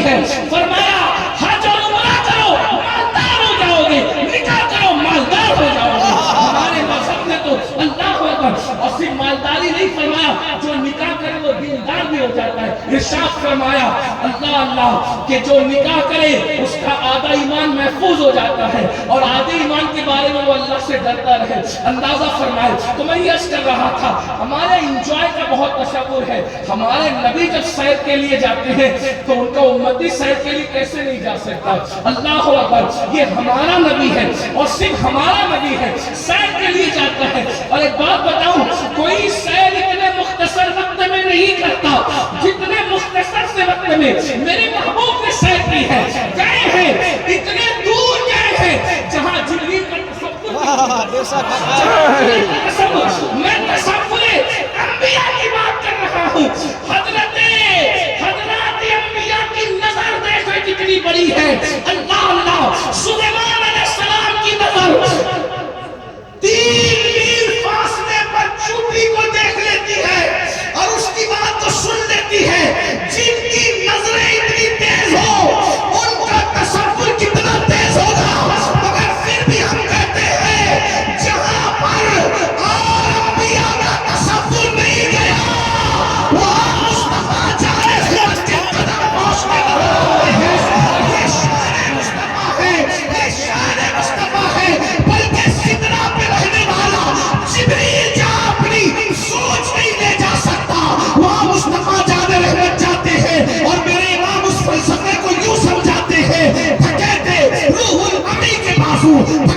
ہے، فرمایا حج اور عمرہ کرو مالدار ہو جاؤ گے، نکاح کرو مالدار ہو جاؤ گے۔ ہمارے مذہب میں تو اللہ اکبر، اور صرف مالداری نہیں فرمایا، جو نکاح کرے وہ دیندار بھی ہو جاتا ہے۔ ارشاد فرمایا اللہ اللہ کہ جو نکاح کرے اس کا آدھا ایمان محفوظ ہو جاتا ہے، اور آدھے ایمان کے بارے میں وہ اللہ سے ڈرتا رہے۔ اندازہ فرمائے تو میں یہ عرض کر رہا تھا، ہمارے انجوائے کا بہت تصور ہے۔ ہمارے نبی جب سیر کے لیے جاتے ہیں تو ان کا امتی سیر کے لیے کیسے نہیں جا سکتا؟ اللہ اکبر، یہ ہمارا نبی ہے اور صرف ہمارا نبی ہے، سیر کے لیے جاتا ہے۔ اور ایک بات بتاؤں، کوئی سیر اتنے مختصر وقت میں نہیں کرتا جتنے مختصر سے وقت میں میرے محبوب نے سیر کی ہے۔ گئے ہیں اتنے دور گئے ہیں جہاں جبریل کا میں تصور انبیاء کی بات کر رہا ہوں۔ حضرات انبیاء کی نظر دیکھو کتنی بڑی ہے۔ اللہ اللہ، سلیمان علیہ السلام کی نظر 3 میل فاصلے پر چوٹی کو دیکھ لیتی ہے اور اس کی بات کو سن لیتی ہے۔ جن کی نظریں اتنی تیز ہو ان کا تصور کتنا تیز ہوگا، مگر پھر بھی ہم کہتے ہیں جہاں پر اور انبیاء کا تصور نہیں گیا وہاں مصطفیٰ جانے خود کے قدم پہنچنے لگا۔ یہ شان مصطفیٰ ہے، یہ شان مصطفیٰ ہے، بلکہ سدرہ پہ رہنے والا جبریل جہاں اپنی سوچ نہیں لے جا سکتا وہاں مصطفیٰ جانے رحمت جاتے ہیں۔ اور میرے امام اس فلسفے کو یوں سمجھاتے ہیں، کہتے روح الامین کے بازو،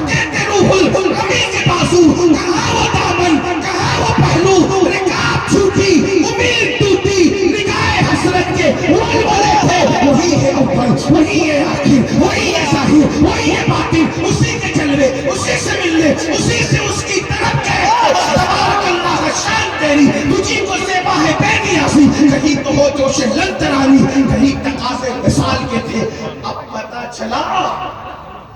کہتے روح الامین کے بازو، کہاں وہ دامن، کہاں وہ پہلو، رکاب چھوٹی امید ٹوٹی، نگاہ حسرت کے ولولے تھے۔ وہی ہے اول، وہی ہے آخر، وہی ہے ظاہر، وہی ہے باطن، اسی کے جلوے، اسی سے ملنے، اسی سے اس کی طرف گئے۔ تبارک اللہ شان تیری، تجھی کو زیبا ہے بے نیازی، کہیں تو ہو جوش لن ترانی، کہیں تقاضے وصال کے تھے۔ اب پتا چلا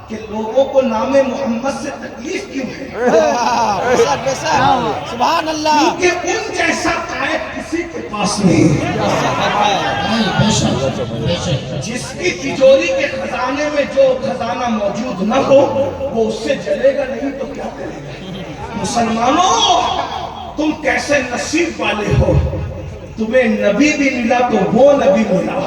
کہ لوگوں کو نام محمد سے تکلیف کیوں ہے؟ سبحان اللہ، کیونکہ ان جیسا قائد کسی کے پاس نہیں ہے۔ جس کی تجوری کے خزانے میں جو خزانہ موجود نہ ہو وہ اس سے جلے گا نہیں تو کیا کرے گا؟ مسلمانوں، تم کیسے نصیب والے ہو، تمہیں نبی بھی ملا تو وہ نبی ملا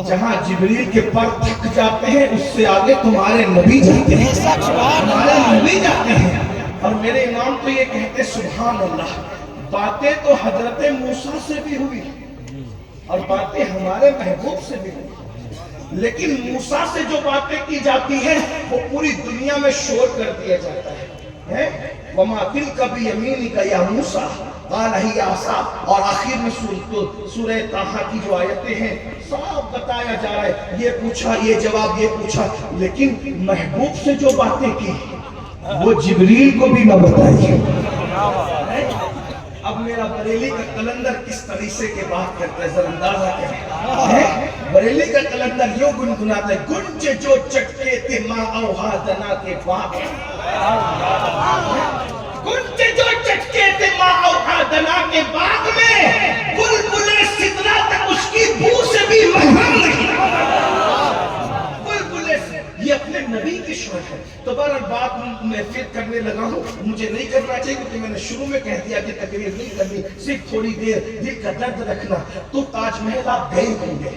جہاں جبریل کے پر تھک جاتے ہیں اس سے آگے تمہارے نبی جاتے ہیں، تمہارے نبی جاتے ہیں۔ اور میرے امام تو یہ کہتے سبحان اللہ، باتیں تو حضرت موسیٰ سے بھی ہوئی اور باتیں ہمارے محبوب سے بھی ہوئی، لیکن موسیٰ سے جو باتیں کی جاتی ہیں وہ پوری دنیا میں شور کر دیا جاتا ہے۔ وَمَا تِلْكَ بِيَمِينِكَ يَا مُوسَىٰ قَالَ هِيَ عَصَا، اور آخر میں سورہ طٰہٰ کی جو آیتیں ہیں صاف بتایا جا رہا ہے، یہ پوچھا یہ جواب، یہ پوچھا، لیکن محبوب سے جو باتیں کی وہ جبریل کو بھی نہ بتائی۔ اب میرا بریلی کا کلندر کس طریقے کے بات کرتا ہے ذرا اندازہ کریں۔ بریلی کا کلندر یوں گنگناتا ہے، گنج جو چٹکے تھے ماں اوہا دنا کے باغ، گنج جو چٹکے تھے ماں اوہا دنا کے باغ میں، بلبل سدرہ تک اس کی بو سے بھی محرم نہیں۔ یہ اپنے نبی کی شان ہے۔ تو بہرحال بات میں فکر کرنے لگا ہوں، مجھے نہیں کرنا چاہیے کیونکہ میں نے شروع میں کہہ دیا کہ تقریر نہیں کرنی، صرف تھوڑی دیر دل کا درد رکھنا۔ تو تاج محل آپ گئے ہوں گے،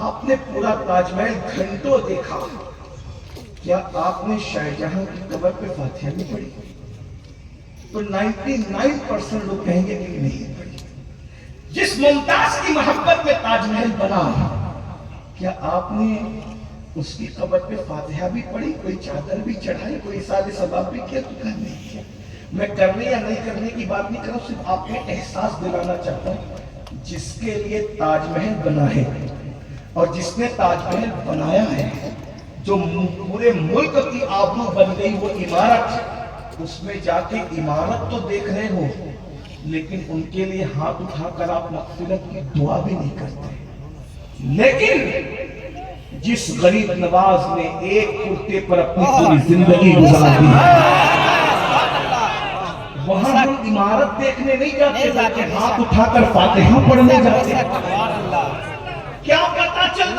آپ نے پورا تاج محل گھنٹوں دیکھا، کیا آپ نے شاہ جہاں کی قبر پہ فاتحہ نہیں پڑھی؟ تو 99% لوگ کہیں گے کہ نہیں پڑھی۔ جس ممتاز کی محبت میں تاج محل بنا، کیا آپ نے اس کی قبر پہ فاتحہ بھی پڑھی، کوئی چادر بھی چڑھائی، کوئی اِصالِ ثواب بھی کیا؟ تو کہا نہیں کیا۔ میں کرنے یا نہیں کرنے کی بات نہیں کر رہا ہوں، صرف آپ کو احساس دلانا چاہتا ہوں جس کے لیے تاج محل بنا ہے اور جس نے تاج محل بنایا ہے، جو پورے ملک کی آبرو بن گئی وہ عمارت، اس میں جا کے عمارت تو دیکھ رہے ہو لیکن ان کے لیے ہاتھ اٹھا کر آپ مغفرت کی دعا بھی نہیں کرتے۔ لیکن جس غریب نواز نے ایک کرتے پر اپنی پوری زندگی گزار دی، وہاں ہم عمارت دیکھنے نہیں جاتے بلکہ ہاتھ اٹھا کر فاتحہ پڑھنے جاتے۔ کیا پتہ چل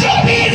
24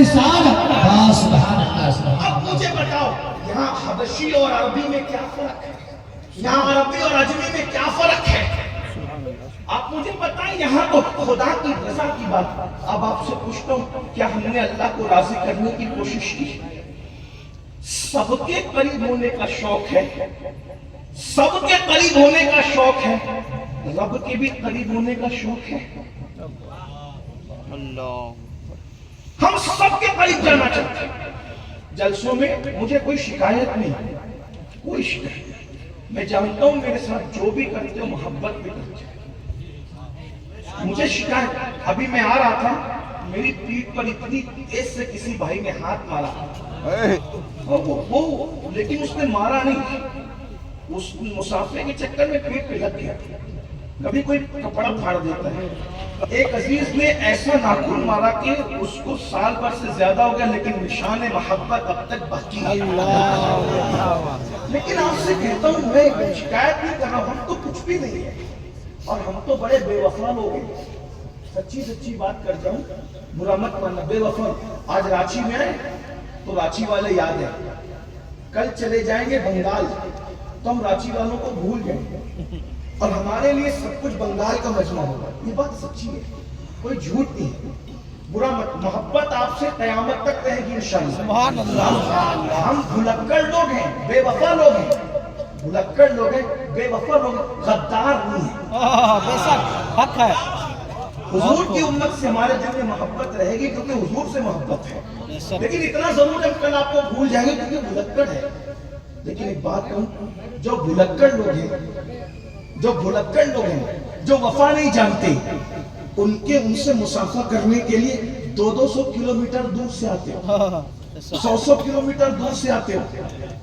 لسان سبحان اللہ سبحان اللہ۔ اب مجھے بتاؤ یہاں حبشی اور عربی میں کیا فرق ہے؟ یہاں عربی اور عجمی میں کیا فرق ہے؟ آپ مجھے بتائیں، یہاں تو خدا کی رضا کی بات۔ اب آپ سے پوچھتا ہوں، کیا ہم نے اللہ کو راضی کرنے کی کوشش کی؟ سب کے قریب ہونے کا شوق ہے، سب کے قریب ہونے کا شوق ہے، رب کے بھی قریب ہونے کا شوق ہے۔ ہم سب کے قریب جانا چاہتے ہیں۔ جلسوں میں مجھے کوئی شکایت نہیں، کوئی شکایت نہیں۔ میں جانتا ہوں میرے ساتھ جو بھی کرتے ہو محبت بھی کرتے ہو۔ مجھے شکایت، ابھی میں آ رہا تھا، میری پیٹھ پر اتنی تیز سے کسی بھائی نے ہاتھ مارا، لیکن اس نے مارا نہیں، اس مسافر کے چکر میں پیٹ پہ لگ گیا۔ کبھی کوئی کپڑا پھاڑ دیتا ہے۔ ایک عزیز نے ایسا ناخن مارا کہ اس کو سال بھر سے زیادہ ہو گیا، لیکن نشان محبت اب تک باقی ہے۔ لیکن آپ سے کہتا ہوں، میں شکایت نہیں کر رہا ہوں، ہم تو کچھ بھی نہیں ہے، اور ہم تو بڑے بے وفا لوگ ہیں۔ سچی سچی بات کر جاؤں، برا مت ماننا، بے وفا۔ آج رانچی میں آئے تو رانچی والے یاد ہیں، کل چلے جائیں گے بنگال تو ہم رانچی والوں کو بھول جائیں گے، اور ہمارے لیے سب کچھ بنگال کا مجمع ہوگا۔ یہ بات سچی ہے، کوئی جھوٹ نہیں ہے۔ برا مت، محبت آپ سے قیامت تک رہے گی انشاءاللہ۔ سبحان اللہ۔ ہم بھلکڑ لوگ ہیں، بے وفا لوگ ہیں، بھلکڑ لوگ ہیں، بے وفا لوگ ہیں، غدار نہیں ہیں۔ بے شک حق ہے۔ حضور کی امت سے ہمارے دل میں محبت رہے گی کیونکہ حضور سے محبت ہے، لیکن اتنا ضرور ہے کل آپ کو بھول جائیں گے کیونکہ بھلکڑ ہے۔ لیکن ایک بات کہوں، جو بھلکڑ لوگ ہیں، جو بھلکڑ لوگ ہیں، جو وفا نہیں جانتے، ان سے مسافہ کرنے کے لیے 200 کلومیٹر دور سے آتے ہو، 100 کلومیٹر دور سے آتے ہو۔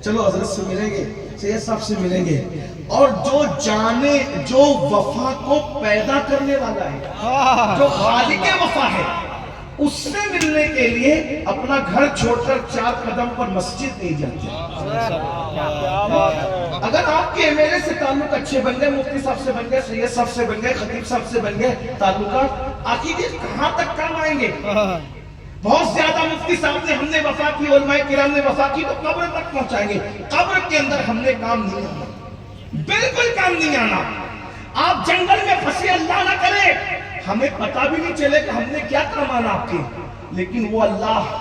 چلو حضرت سے ملیں گے، سید صاحب سے ملیں گے، اور جو وفا کو پیدا کرنے والا ہے، جو خالق وفا ہے، اس سے ملنے کے لیے اپنا گھر چھوڑ کر 4 قدم پر مسجد نہیں جاتے۔ اگر آپ کے ایم ایل اے سے تعلق اچھے بن گئے، مفتی صاحب سے بن گئے، سید صاحب سے بن گئے، خطیب صاحب سے بن گئے تعلقات، عقیدے کہاں تک کام آئیں گے؟ بہت زیادہ مفتی صاحب نے، ہم نے وفا کی، علماء کرام نے وفا کی، تو قبر تک پہنچائیں گے۔ قبر کے اندر ہم نے کام نہیں آنا، بالکل کام نہیں آنا۔ آپ جنگل میں پھنسے، اللہ نہ کرے، ہمیں پتہ بھی نہیں چلے کہ ہم نے کیا کام آنا آپ کے، لیکن وہ اللہ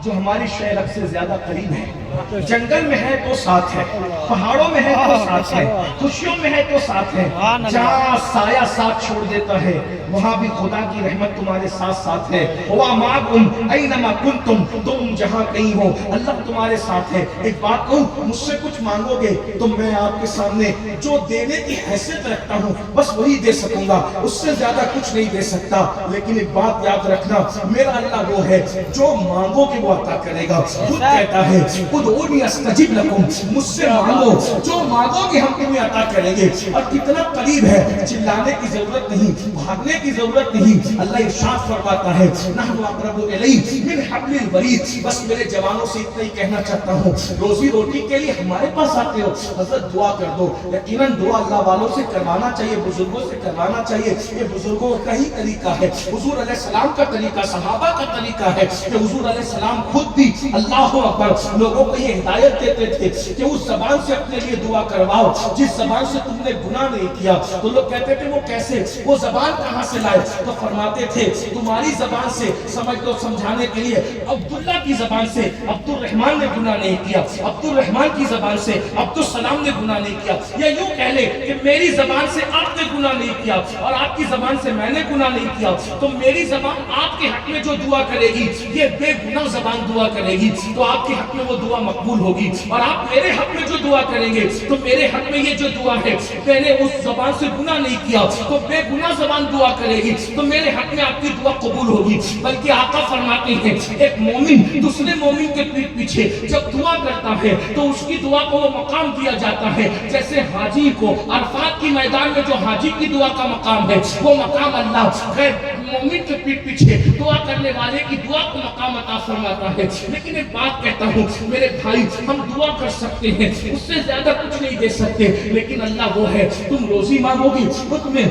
جو ہماری شہرت سے زیادہ قریب ہے، جنگل میں ہے تو ساتھ ہے، پہاڑوں میں ہے تو ساتھ ہے، خوشیوں میں ہے تو ساتھ ہے، جہاں سایہ ساتھ چھوڑ دیتا ہے وہاں بھی خدا کی رحمت تمہارے ساتھ ساتھ ہے۔ وَمَا مَعَكُمْ أَيْنَمَا كُنْتُمْ، تم جہاں کہیں ہو اللہ تمہارے ساتھ ہے۔ ایک بات کہوں، مجھ سے کچھ مانگو گے تو میں آپ کے سامنے جو دینے کی حیثیت رکھتا ہوں بس وہی دے سکوں گا، اس سے زیادہ کچھ نہیں دے سکتا۔ لیکن ایک بات یاد رکھنا، میرا اللہ وہ ہے جو مانگو گے وہ عطا کرے گا۔ خود کہتا ہے ادعونی استجب لکم، مجھ سے مانگو، جو مانگو گے ہم تمہیں عطا کریں گے۔ اور کتنا قریب ہے، چلانے کی ضرورت نہیں، بھاگنے کی ضرورت نہیں۔ اللہ ارشاد فرماتا ہے نحن اقرب الیہ من حبل الورید۔ بس میرے جوانوں سے اتنا ہی کہنا چاہتا ہوں، روزی روٹی کے لیے ہمارے پاس آتے ہو، حضرت دعا کر دو۔ یقیناً دعا اللہ والوں سے کروانا چاہیے، بزرگوں سے کروانا چاہیے، یہ بزرگوں کا ہی طریقہ ہے، حضور علیہ السلام کا طریقہ، صحابہ کا طریقہ ہے کہ حضور علیہ السلام خود بھی اللہ اکبر لوگوں کو یہ ہدایت دیتے تھے کہ اس زبان سے اپنے لیے دعا کرواؤ جس زبان سے تم نے گناہ نہیں کیا۔ تو لوگ کہتے تھے وہ کیسے، وہ زبان کہاں سے لائے؟ تو فرماتے تھے تمہاری زبان سے، سمجھ لو سمجھانے کے لیے، عبداللہ کی زبان سے عبد الرحمن نے گناہ نہیں کیا، عبد الرحمن کی زبان سے عبد السلام نے گناہ نہیں کیا، یا یوں کہہ لے کہ میری زبان سے آپ نے گناہ نہیں کیا اور آپ کی زبان سے میں نے گناہ نہیں کیا، تو میری زبان آپ کے حق میں جو دعا کرے گی یہ بے گناہ زبان دعا کرے گی، تو آپ کے حق میں وہ دعا مقبول ہوگی، اور آپ میرے حق میں جو دعا کریں گے تو میرے حق میں یہ جو دعا ہے میں نے اس زبان سے گناہ نہیں کیا تو بے گناہ زبان دعا کرے گی، تو میرے حق میں آپ کی دعا قبول ہوگی۔ بلکہ آقا فرماتے ہیں ایک مومن دوسرے مومن کے پیٹ پیچھے جب دعا کرتا ہے تو اس کی دعا کو وہ مقام دیا جاتا ہے جیسے حاجی کو عرفات کی میدان میں جو حاجی کی دعا کا مقام ہے وہ مقام اللہ غیر مومن کے پیٹ پیچھے دعا کرنے والے کی دعا کو مقام عطا فرماتا ہے۔ لیکن ایک بات کہتا ہوں میرے بھائی، ہم دعا کر سکتے ہیں، اس سے زیادہ کچھ نہیں دے سکتے، لیکن اللہ وہ ہے، تم روزی مانگو گی وہ تمہیں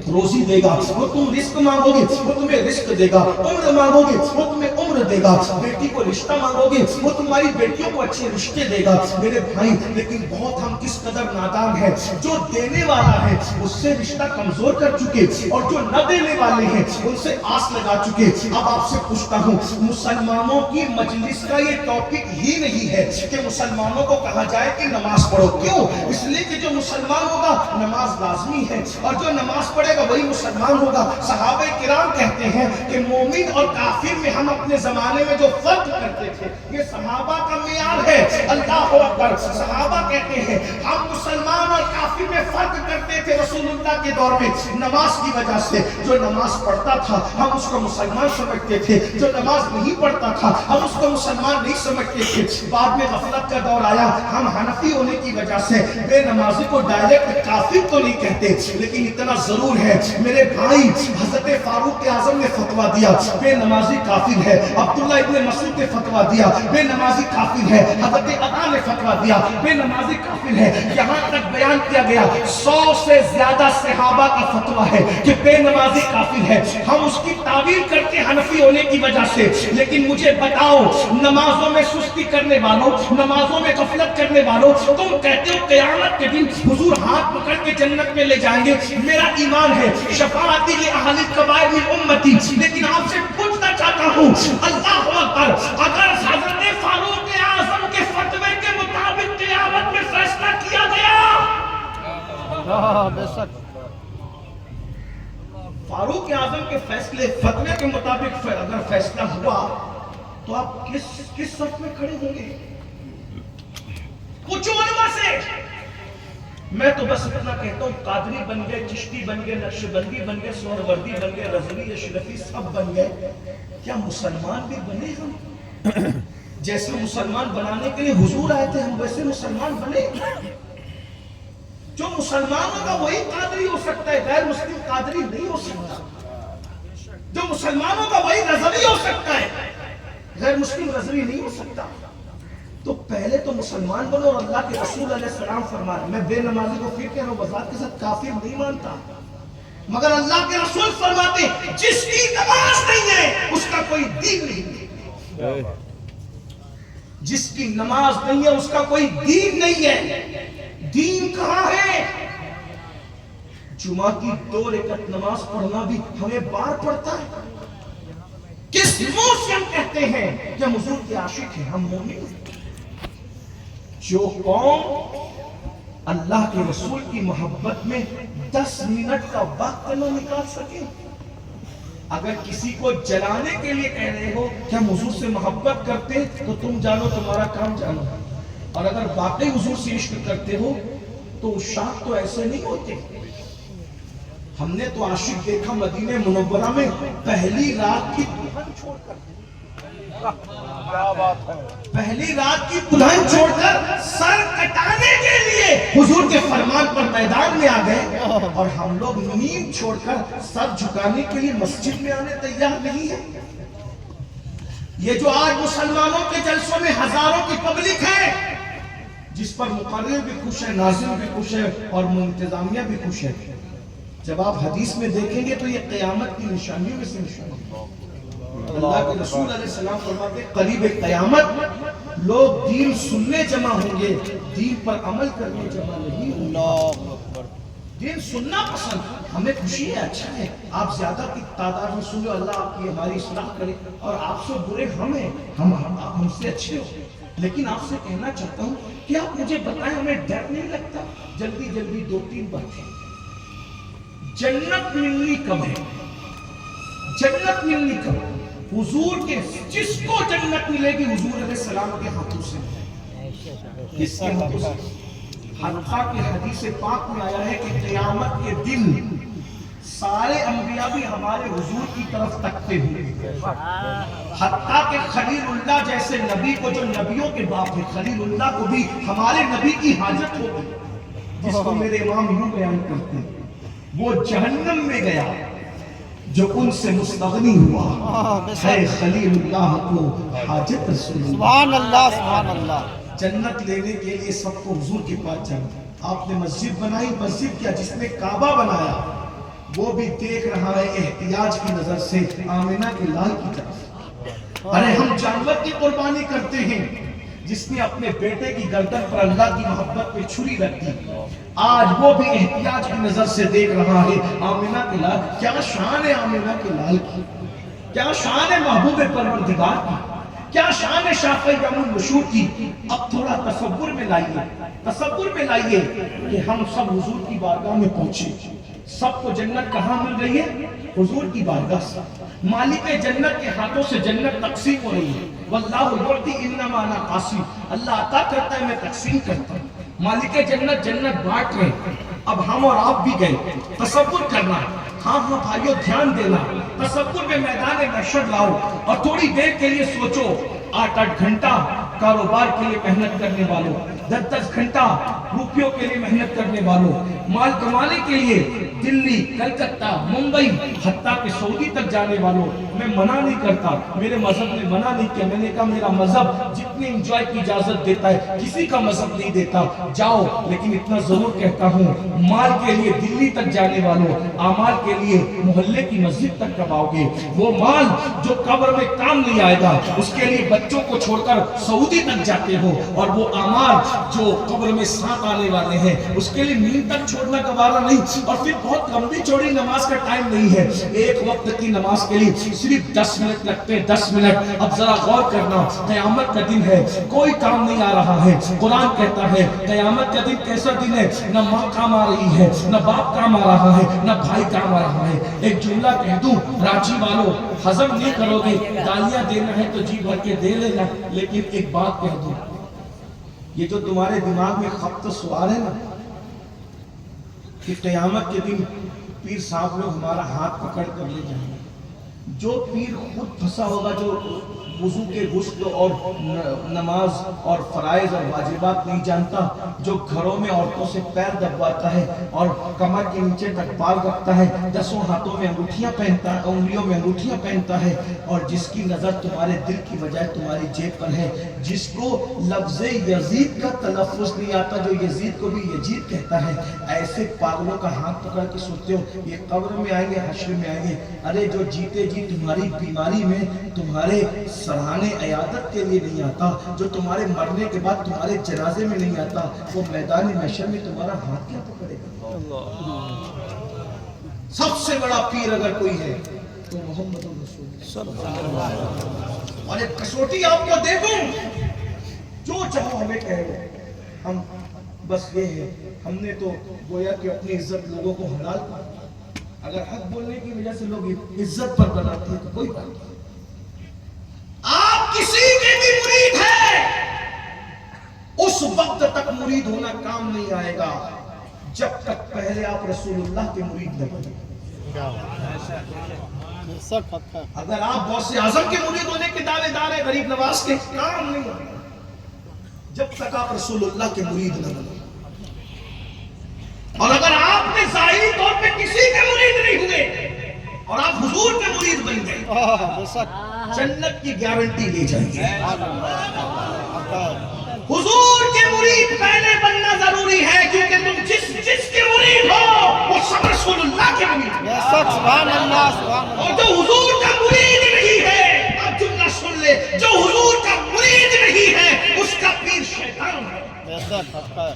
روزی دے گا، وہ تم رزق مانگو گی وہ تمہیں رزق دے گا، عمر مانگو گی وہ تمہیں عمر عمر دے گا. بیٹی کو رشتہ مانگو گے وہ تمہاری بیٹیوں کو اچھے رشتے دے گا. میرے بھائی لیکن بہت ہم کس قدر نادان ہیں, جو دینے والا ہے اس سے رشتہ کمزور کر چکے اور جو نہ دینے والے ہیں ان سے آس لگا چکے. اب آپ سے پوچھتا ہوں, مسلمانوں کی مجلس کا یہ ٹاپک ہی نہیں ہے کہ مسلمانوں کو کہا جائے کہ نماز پڑھو. کیوں؟ اس لیے کہ جو مسلمان ہوگا نماز لازمی ہے اور جو نماز پڑھے گا وہی مسلمان ہوگا. صحابہ کرام کہتے ہیں کہ مومن اور کافر میں ہم اپنے زمانے میں جو فرق کرتے تھے یہ صحابہ کا معیار ہے. اللہ اکبر. صحابہ کہتے ہیں ہم مسلمان اور کافر میں فرق کرتے تھے رسول اللہ کے دور میں نماز کی وجہ سے. جو نماز پڑھتا تھا ہم اس کو مسلمان سمجھتے تھے, جو نماز نہیں پڑھتا تھا ہم اس کو مسلمان نہیں سمجھتے تھے. بعد میں غفلت کا دور آیا, ہم حنفی ہونے کی وجہ سے بے نمازی کو ڈائریکٹ کافر تو نہیں کہتے, لیکن اتنا ضرور ہے میرے بھائی حضرت فاروق اعظم نے فتویٰ دیا بے نمازی کافر ہے. عبداللہ ابن مسعود نے فتویٰ دیا بے نمازی کافر ہے. حضرت عطا نے فتویٰ دیا بے نمازی کافر ہے. یہاں تک بیان کیا گیا 100 سے زیادہ صحابہ کا فتویٰ ہے کہ بے نمازی کافر ہے. ہم اس کی تعویل کرتے حنفی ہونے کی وجہ سے. لیکن مجھے بتاؤ نمازوں میں سستی کرنے والوں, نمازوں میں غفلت کرنے والوں, تم کہتے ہو قیامت کے دن حضور ہاتھ پکڑ کے جنت میں لے جائیں گے. میرا ایمان ہے شفاعتی لأہل الکبائر من امتی. لیکن آپ سے پوچھنا چاہتا ہوں اللہ اکبر, اگر حضرت فاروق اعظم کے فتوے کے مطابق قیامت میں فیصلہ کیا گیا, بے شک فاروق اعظم کے فیصلے فتوے کے مطابق اگر فیصلہ ہوا تو آپ کس صف میں کھڑے ہوں گے؟ کچھ علماء سے میں تو بس اتنا کہتا ہوں قادری بن گئے, چشتی بن گئے, نقشبندی بن گئے, سہروردی بن گئے, رضوی, اشرفی سب بن گئے. کیا مسلمان بھی بنے ہم؟ جیسے مسلمان بنانے کے لیے حضور آئے تھے ہم ویسے مسلمان بنے. جو مسلمان ہوگا وہی قادری ہو سکتا ہے, غیر مسلم قادری نہیں ہو سکتا. جو مسلمان ہوگا وہی رضوی ہو سکتا ہے, غیر مسلم رضوی نہیں ہو سکتا. تو پہلے تو مسلمان بنو. اور اللہ کے رسول علیہ السلام فرمایا, میں بے نمازی کو پھر کہہ رہا ہوں وضاحت کے ساتھ کافر نہیں مانتا, مگر اللہ کے رسول فرماتے جس کی نماز نہیں ہے اس کا کوئی دین نہیں ہے. جس کی نماز نہیں ہے اس کا کوئی دین نہیں ہے. دین کہاں ہے؟ جمعہ کی 2 رکعت نماز پڑھنا بھی ہمیں بار پڑتا ہے. کس منہ سے ہم کہتے ہیں کہ ہم حضور کے عاشق ہیں, ہم مومن ہیں؟ جو قوم اللہ کے رسول کی محبت میں 10 منٹ کا وقت نہ نکال سکے, اگر کسی کو جلانے کے لیے کہہ رہے ہو کہ ہم حضور سے محبت کرتے تو تم جانو تمہارا کام جانو, اور اگر واقعی حضور سے عشق کرتے ہو تو عشاق تو ایسے نہیں ہوتے. ہم نے تو عاشق دیکھا مدینہ منورہ میں پہلی رات کی دلہن چھوڑ کر, پہلی رات کی دلہن چھوڑ کر سر کٹانے کے لیے حضور کے فرمان پر میدان میں آ گئے, اور ہم لوگ نیند چھوڑ کر سر جھکانے کے لیے مسجد میں آنے تیار نہیں ہے. یہ جو آج مسلمانوں کے جلسوں میں ہزاروں کی پبلک ہے, جس پر مقرر بھی خوش ہے, ناظر بھی خوش ہے, اور انتظامیہ بھی خوش ہے, جب آپ حدیث میں دیکھیں گے تو یہ قیامت کی نشانیوں میں سے نشانی. اللہ کے رسول علیہ السلام فرماتے قریب قیامت لوگ دین سننے جمع ہوں گے, دین پر عمل کرنے جمع نہیں ہوں گے. دین سننا پسند, ہمیں خوشی ہے, اچھا ہے, آپ زیادہ کی تعداد میں سن لو, اللہ آپ کی ہماری اصلاح کرے, اور آپ سے برے ہم ہیں, ہم سے اچھے ہو. لیکن آپ سے کہنا چاہتا ہوں کہ آپ مجھے بتائیں ہمیں ڈر نہیں لگتا جلدی جلدی 2-3 باتیں, جنت ملنی کب ہے؟ جنت ملنی کب؟ حضور کے, جس کو جنت ملے گی حضور علیہ السلام کے ہاتھوں سے. کس کے ہاتھوں سے؟ حتیٰ کہ حدیث پاک میں آیا ہے کہ قیامت کے دن سارے انبیاء بھی ہمارے حضور کی طرف تکتے ہوئے, حتیٰ کہ خلیل اللہ جیسے نبی کو, جو نبیوں کے باپ ہے, خلیل اللہ کو بھی ہمارے نبی کی حاجت ہوگی, جس کو میرے امام یوں بیان کرتے ہیں وہ جہنم میں گیا جو ان سے مستغنی ہوا, ہے خلیل اللہ کو حاجت رسول اللہ. سبحان اللہ, سبحان اللہ. جنت لینے کے لیے سب کو حضور کے پاس جانا. آپ نے مسجد بنائی, مسجد کیا, جس نے کعبہ بنایا وہ بھی دیکھ رہا ہے احتیاج کی نظر سے آمنہ کے لال کی طرف. ارے ہم جانور کی قربانی کرتے ہیں، جس نے اپنے بیٹے کی گردن پر اللہ کی محبت پہ چھری رکھ دی، آج وہ بھی احتیاج کی نظر سے دیکھ رہا ہے آمینہ کے لال۔ کیا شان ہے آمینہ کے لال کی، کیا شان ہے محبوب پروردگار کی، کیا شان ہے شافعی یوم النشور کی۔ اب تھوڑا تصور میں لائیے کہ ہم سب حضور کی بارگاہ میں پہنچے، سب کو جنت کہاں مل رہی ہے؟ حضور کی بارگاہ سے۔ مالک جنت کے ہاتھوں سے جنت تقسیم ہو رہی ہے، واللہ یعطی انما انا قاسم، اللہ عطا کرتا ہے میں تقسیم کرتا ہوں۔ مالک جنت جنت بانٹ رہے ہیں، اب ہم اور آپ بھی گئے، تصور کرنا، ہاں بھائیو دھیان دینا، تصور میں میدان محشر لاؤ اور تھوڑی دیر کے لیے سوچو، 8 گھنٹہ کاروبار کے لیے محنت کرنے والوں، 10 گھنٹہ روپیوں کے لیے محنت کرنے والوں، مال کمانے کے لیے دلی، کلکتہ، ممبئی، حتیٰ کہ سعودی تک جانے والوں، میں منع نہیں کرتا، میرے مذہب نے منع نہیں کیا، میں نے کہا میرا مذہب جتنی انجوائے کی اجازت دیتا ہے کسی کا مذہب نہیں دیتا، جاؤ، لیکن اتنا ضرور کہتا ہوں مال کے لیے دلی تک جانے والوں، اعمال کے لیے محلے کی مسجد تک کب آؤ گے؟ وہ مال جو قبر میں کام نہیں آئے گا، اس کے لیے بچوں کو چھوڑ کر سعودی تک جاتے ہو، اور وہ اعمال جو قبر میں ساتھ آنے والے ہیں اس کے لیے نیند تک چھوڑنا گوارا نہیں، اور پھر بہت لمبی چوڑی نماز کا ٹائم نہیں ہے، ایک وقت کی نماز کے لیے صرف 10 منٹ لگتے ہیں، 10 منٹ۔ اب ذرا غور کرنا، قیامت کا دن ہے، کوئی کام نہیں آ رہا ہے، قرآن کہتا ہے قیامت کا دن کیسا دن ہے؟ نہ ماں کام آ رہی ہے، نہ باپ کام آ رہا ہے، نہ بھائی کام آ رہا ہے۔ ایک جملہ کہہ دوں راچی والوں، ہضم نہیں کرو گے، گالیاں دینا ہے تو جی بھر کے دے لینا، لیکن ایک بات کہہ دوں، یہ جو تمہارے دماغ میں خبط سوال ہے نا کہ قیامت کے دن پیر صاحب لوگ ہمارا ہاتھ پکڑ کر لے جائیں گے، جو پیر خود پھنسا ہوگا، جو وضو کے غسل اور نماز اور فرائض اور واجبات نہیں جانتا، جو گھروں میں عورتوں سے پیر دبواتا ہے اور کمر کے نیچے تک بال رکھتا ہے، 10 ہاتھوں میں انگوٹھیاں پہنتا ہے، انگلیوں میں انگوٹھیاں پہنتا ہے، اور جس کی نظر تمہارے دل کی بجائے تمہاری جیب پر ہے، جس کو لفظ یزید کا تلفظ نہیں آتا، جو یزید کو بھی یزید کہتا ہے، ایسے پاگلوں کا ہاتھ پکڑ کے سوچتے ہو یہ قبر میں آئیں گے، حشر میں آئیں گے؟ ارے جو جیتے جی تمہاری بیماری میں تمہارے سراہنے عیادت کے لیے نہیں آتا، جو تمہارے مرنے کے بعد تمہارے جنازے میں نہیں آتا، وہ میدان محشر میں تمہارا ہاتھ کیا پکڑے گا؟ سب سے بڑا پیر اگر کوئی ہے تو محمد رسول اللہ۔ اور ایک کسوٹی آپ کو دے دوں، جو چاہو ہمیں کہو، ہم بس یہ ہے، ہم نے تو گویا کہ اپنی عزت لوگوں کو حلال کر، اگر حق بولنے کی وجہ سے لوگ عزت پر بناتے ہیں تو کوئی بات نہیں۔ آپ کسی کے بھی مرید ہیں، اس وقت تک مرید ہونا کام نہیں آئے گا جب تک پہلے آپ رسول اللہ کے مرید نہ بنیں۔ اگر آپ غوث اعظم کے مرید ہونے کے دعوے دار ہیں، غریب نواز کے، کام نہیں آئے گا جب تک آپ رسول اللہ کے مرید نہ بنیں۔ اور اگر آپ نے ظاہری طور پہ کسی کے مرید نہیں ہوئے اور آپ حضور کے مرید بن گئے، جنت کی گارنٹی لے جائیں گے۔ حضور کے مرید پہلے بننا ضروری ہے، کیونکہ تم جس کے مرید ہو وہ سب رسول اللہ کے مرید ہو۔ اور جو حضور کا مرید نہیں ہے، اب جملہ سن لے، جو حضور کا مرید نہیں ہے اس کا پیر شیطان ہے۔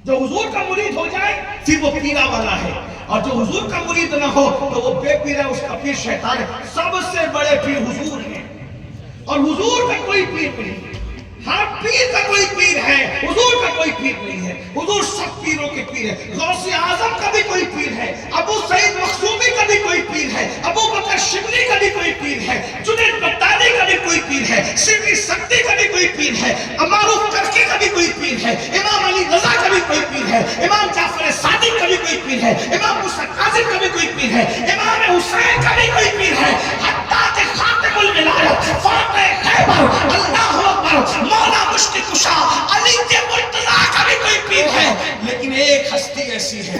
جو حضور کا مرید ہو جائے پھر وہ پیرا والا ہے، اور جو حضور کا مرید نہ ہو تو وہ بے پیر ہے، اس کا پیر شیطان ہے۔ سب سے بڑے پیر حضور ہیں، اور حضور کا کوئی پیر نہیں ہے۔ ہر پیر کا کوئی پیر ہے، حضور کا کوئی پیر نہیں ہے۔ حضور سب پیروں کے پیر ہے۔ غوث اعظم کا بھی کوئی پیر ہے، ابو سعید مخزومی کا بھی کوئی پیر ہے، ابو بکر شبلی کا بھی کوئی پیر ہے، جنید بغدادی کا بھی کوئی پیر ہے، سری سکتی کا بھی کوئی پیر ہے، معروف کرکی کا بھی کوئی پیر ہے، امام علی رضا کا بھی کوئی پیر ہے، امام جعفر صادق کا بھی کوئی پیر ہے، امام موسیٰ کاظم کا بھی کوئی پیر ہے، امام حسین کا بھی کوئی پیر ہے، حتیٰ کہ خاتم الولایت فاتح خیبر اللہ اکبر مولا مشکل کشا علی کے مرتضیٰ کا بھی کوئی پیر ہے۔ لیکن ایک ہستی ایسی ہے،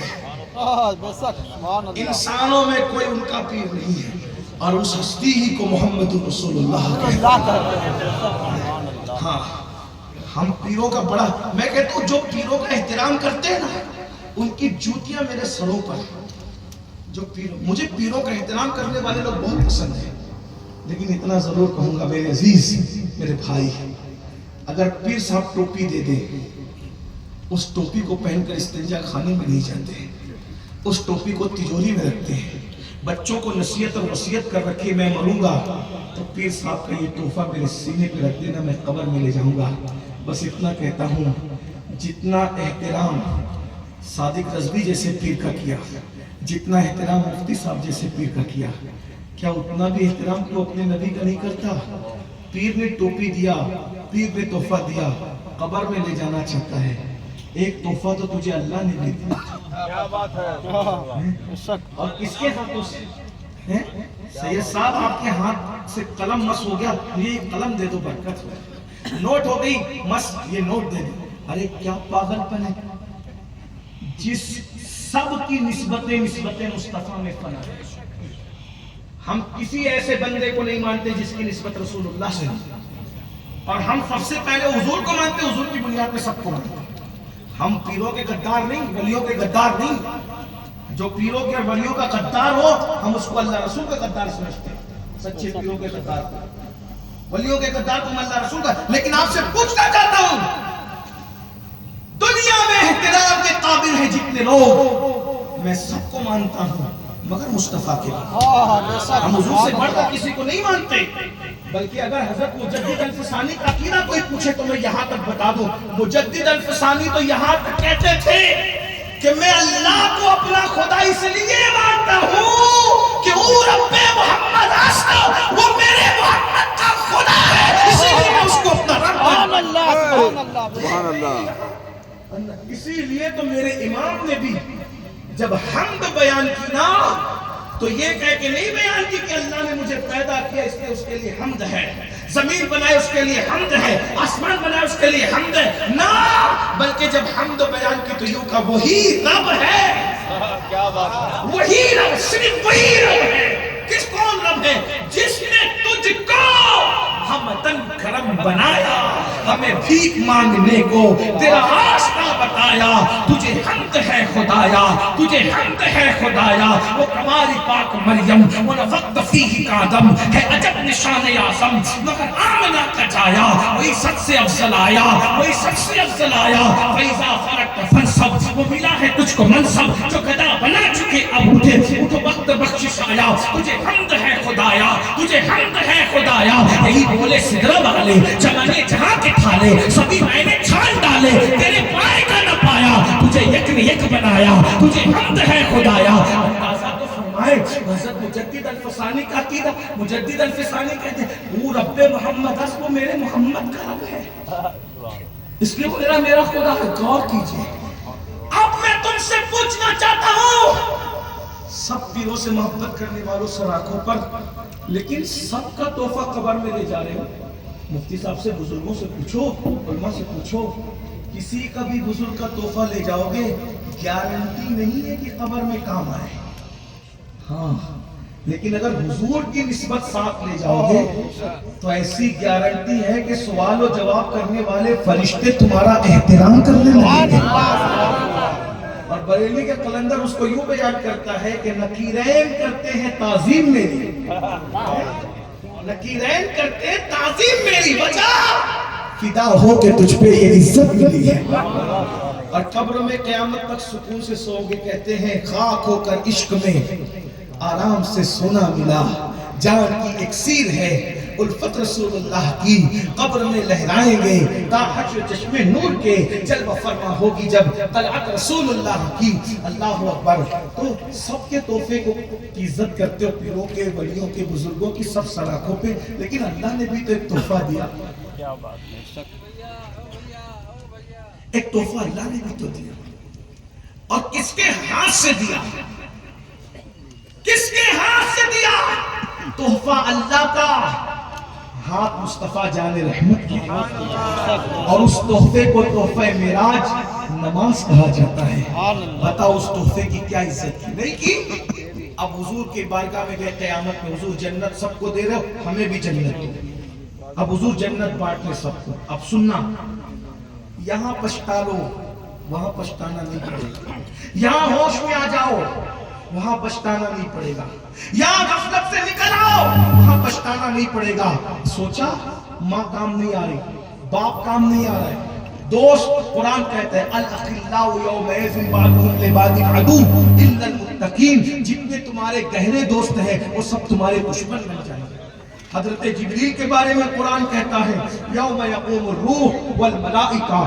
انسانوں میں کوئی ان کا پیر نہیں ہے، اور اس ہستی ہی کو محمد رسول اللہ کہتے ہیں۔ ہاں، ہم پیروں کا بڑا، میں کہتا ہوں جو پیروں کا احترام کرتے ہیں نا، ان کی جوتیاں میرے سروں پر۔ جو پیروں، مجھے پیروں کا احترام کرنے والے لوگ بہت پسند ہیں، لیکن اتنا ضرور کہوں گا میرے عزیز میرے بھائی، اگر پیر صاحب ٹوپی دے دیں، اس ٹوپی کو پہن کر استنجا خانے میں نہیں جاتے، اس ٹوپی کو تجوری میں رکھتے ہیں، بچوں کو نصیحت اور وصیت کر رکھے میں مروں گا تو پیر صاحب کا یہ تحفہ میرے سینے پہ رکھ دینا، میں قبر میں لے جاؤں گا۔ بس اتنا کہتا ہوں، جتنا احترام صادق رضوی جیسے پیر کا کیا، جتنا احترام مفتی صاحب جیسے پیر کا کیا، کیا اتنا بھی احترام تو اپنے نبی کا نہیں کرتا؟ پیر نے ٹوپی دیا، پیر نے تحفہ دیا، قبر میں لے جانا چاہتا ہے، ایک تحفہ تو تجھے اللہ نے بھی دیا۔ کیا بات ہے، اور کس کے ہاتھوں سے؟ سید صاحب آپ کے ہاتھ سے قلم مس ہو گیا، یہ قلم دے دو برکت ہو، نوٹ ہو گئی مس، یہ نوٹ دے دو۔ ارے کیا پاگل پن ہے، جس سب کی نسبتیں مصطفیٰ میں فنا ہے۔ ہم کسی ایسے بندے کو نہیں مانتے جس کی نسبت رسول اللہ سے، اور ہم سب سے پہلے حضور کو مانتے، حضور کی بنیاد پہ سب کو مانتے۔ ہم پیروں کے غدار نہیں، ولیوں کے غدار نہیں۔ جو پیروں کے اور ولیوں کا غدار ہو ہم اس کو اللہ رسول کا غدار سمجھتے ہیں، سچے پیروں کے غدار کو، ولیوں کے غدار کو اللہ رسول کا۔ لیکن آپ سے پوچھنا چاہتا ہوں، دنیا میں احترام کے قابل ہیں جتنے لوگ، میں سب کو مانتا ہوں مگر مصطفیٰ کے بعد۔ ہم حضور سے بڑھ کر کسی کو نہیں مانتے، بلکہ اگر حضرت مجدد الفسانی کا عقیدہ کوئی پوچھے تو میں یہاں تک بتا دوں، مجدد الفسانی تو یہاں تک کہتے تھے کہ میں اللہ کو اپنا خدا اس لیے مانتا ہوں کہ وہ رب محمد آستا، وہ میرے محمد کا خدا ہے، اسی لیے میں اس کو اپنا رب مانتا ہوں۔ اسی لیے تو میرے امام نے بھی جب حمد بیان کی نا تو یہ کہہ کے نہیں بیان کی کہ اللہ نے مجھے پیدا کیا اس لیے اس کے لیے حمد ہے، زمین بنائے اس کے لیے حمد ہے، آسمان بنائے اس کے لیے حمد ہے، نا، بلکہ جب حمد بیان کی تو یوں کا وہی رب ہے، کیا بات ہے، وہی رب، صرف وہی رب ہے۔ کس کون رب ہے؟ جس نے تجھ کو ہمدن کرم بنایا، ہمیں بھیک مانگنے کو تیرا راستہ بتایا، تجھے حمد ہے خدایا، تجھے حمد ہے خدایا۔ وہ کماری پاک مریم ونفخت فیہ کا دم ہے عجب نشان اعظم، مگر آمنہ کا جایا وہی سب سے افضل آیا، وہی سب سے افضل آیا۔ فیضا فرقت فنصب، وہ ملا ہے تجھ کو منصب، جو گدا بنا چکے اب اٹھے، اٹھو وقت بخشش آیا، تجھے حمد ہے خدایا، تجھے حمد ہے خدایا۔ یہی بولے سدرہ والے چمنے جہاں کے تھالے، سبھی میں نے چھان ڈالے، تیرے پائے کا نہ پایا، تجھے یک نے یک بنایا، تجھے حمد ہے خدایا۔ اندازہ تو فرمائے حضرت مجدد الفسانی کا عقیدہ، مجدد الفسانی کہتے ہیں وہ رب محمد اس وہ میرے محمد کا رب ہے، اس لیے وہ میرا خدا ہے۔ غور کیجئے، اب میں تم سے پوچھنا چاہتا ہوں، سب پیروں سے محبت کرنے والوں سر آنکھوں پر، لیکن سب کا تحفہ قبر میں لے جا رہے ہو۔ مفتی صاحب سے، بزرگوں سے پوچھو، علماء سے پوچھو، کسی کا بھی بزرگ کا تحفہ لے جاؤ گے گارنٹی نہیں ہے کہ قبر میں کام آئے، ہاں، لیکن اگر حضور کی نسبت ساتھ لے جاؤ گے تو ایسی گارنٹی ہے کہ سوال و جواب کرنے والے فرشتے تمہارا احترام کرنے لگیں گے۔ اور بریلی کے قلندر اس کو یوں بیان کرتا ہے کہ نکیرین کرتے ہیں تعظیم میری، نکیرین کرتے ہیں تعظیم میری، وجہ فدا ہو کے تجھ پہ یہ عزت ملی ہے۔ اور قبر میں قیامت تک سکون سے سو گے، کہتے ہیں خاک ہو کر عشق میں آرام سے سونا ملا، جان کی اکسیر ہے الفت رسول اللہ کی، قبر میں لہرائیں گے تا حشر چشم نور کے، جلوہ فرما ہوگی جب طلعت رسول اللہ کی۔ اللہ اکبر۔ تو سب کے تحفے کو عزت کرتے ہو، پیروں کے، ولیوں کے، بزرگوں کی، سب سراخوں پہ، لیکن اللہ نے بھی تو ایک تحفہ دیا، ایک تحفہ اللہ نے بھی تو دیا، اور کس کے ہاتھ سے دیا؟ کس کے ہاتھ سے دیا؟ تحفہ اللہ کا، ہاتھ مصطفیٰ جان رحمت کی، اور اس تحفے کو تحفہ معراج نماز کہا جاتا ہے۔ بتاؤ اس تحفے کی کیا عزت کی؟ نہیں کی؟ اب حضور کے بارگاہ میں گئے قیامت میں، حضور جنت سب کو دے رہے ہو، ہمیں بھی جنت دو۔ اب حضور جنت بانٹ لے سب کو۔ اب سننا، یہاں پچھتا لو، وہاں پچھتانا نہیں پڑے گا، یہاں ہوش میں آ جاؤ، وہاں پچھتانا نہیں پڑے گا. یا غفلت سے نکل آؤ, وہاں پچھتانا نہیں پڑے گا. سوچا ماں کام نہیں آ رہی, باپ کام نہیں آ رہا ہے, دوست, قرآن کہتا ہے الاخلاء یومئذ بعضهم لبعض عدو الا المتقین, جتنے تمہارے گہرے دوست ہیں وہ سب تمہارے دشمن بن جائیں گے. حضرت جبریل کے بارے میں قرآن کہتا ہے یوم یقوم الروح والملائکہ